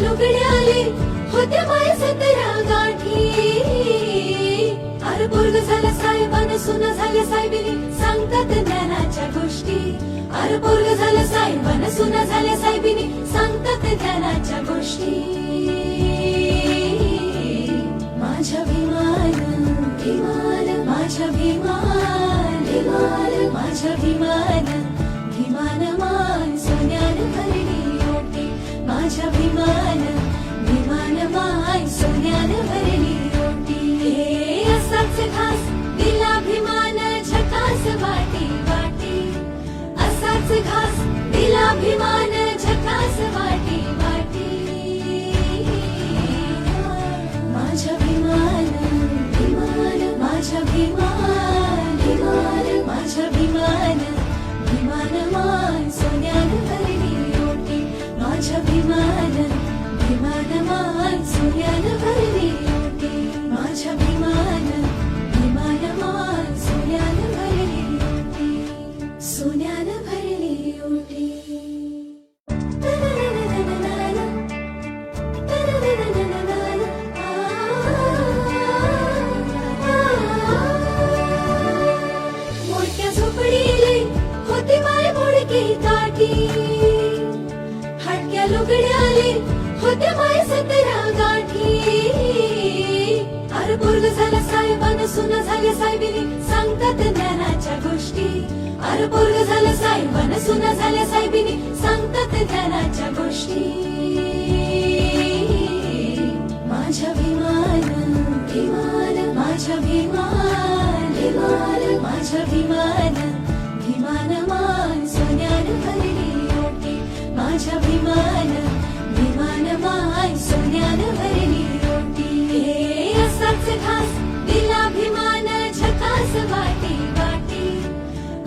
लुगड्याले होते माय 17 गाठी. अरे पोरग झालं साहेबान सुना झाल्या साहेबिनी सांगतात ज्ञानाच्या गोष्टी. अरे पोरग झालं साहेबान सुना झाल्या साहेबिनी सांगतात ज्ञानाच्या गोष्टी. माझ्या भीमान भीमान माझ्या भीमान भीमान माझ्या भीमान भीमान मान सोन्यान भरली ओटी. माझ्या भीमान भीमान मान सोन्यान भरली ओटी. असाच घास दिला भीमान झकास वाटी वाटी. असाच घास दिला भीमान झकास वाटी वाटी. माझ्या भीमान भीमान माझ्या भीमान भीमान माझ्या भीमान भीमान मान सोन्यान भरली ओटी. माझ्या भीमान भीमान मान सोन्यान भरली ओटी. माझ्या भीमान भीमान मान सोन्यान भरली ओटी. सोन्यान भरली ओटी. मोडक्या झोपडीले होती माय मोडकी ताटी. हटक्या लुगड्याले होते माय 17 गाठी. अरे पोरग झालं साहेबान सुना झाल्या साहेबिनी सांगतात ज्ञानाच्या गोष्टी. अरे पोरग झालं साहेबान सुना झाल्या साहेबिनी सांगतात ज्ञानाच्या गोष्टी. माझ्या भीमान भीमान माझ्या भीमान भीमान माझ्या भीमान भीमान मान सोन्यान भरली ओटी. माझ्या भीमान भीमान मान सोन्यान भरली ओटी. असाच घास दिला भीमान झकास वाटी वाटी.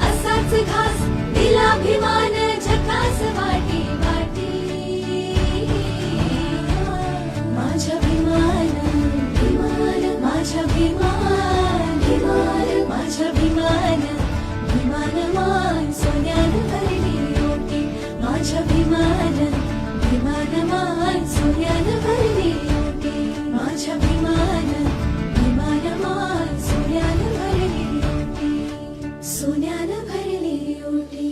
असाच घास दिला भीमान झकास वाटी वाटी. माझ्या भीमान भीमान माझ्या भीमान भीमान माझ्या भीमान भीमान मान सोन्यान भरली ओटी. माझ्या भीमान भीमान मान सोन्यान भरली ओटी. माझ्या भीमान भीमान मान सोन्यान भरली ओटी. सोन्यान भरली ओटी.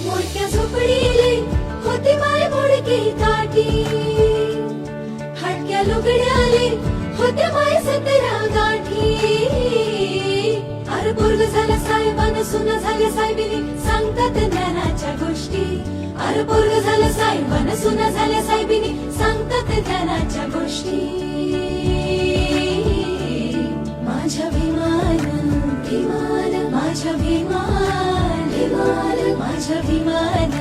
मोडक्या झोपडीले होती माय मोडकी ताटी. हटक्या लुगड्याले होते माय 17 गाठी. अरे पोरग झालं साहेबान सुना झाल्या साहेबिनी सांगतात ज्ञानाच्या गोष्टी. अरे पोरग झालं साहेबान सुना झाल्या साहेबिनी सांगतात ज्ञानाच्या गोष्टी. माझ्या भीमान भीमान माझ्या भीमान भीमान माझ्या भीमान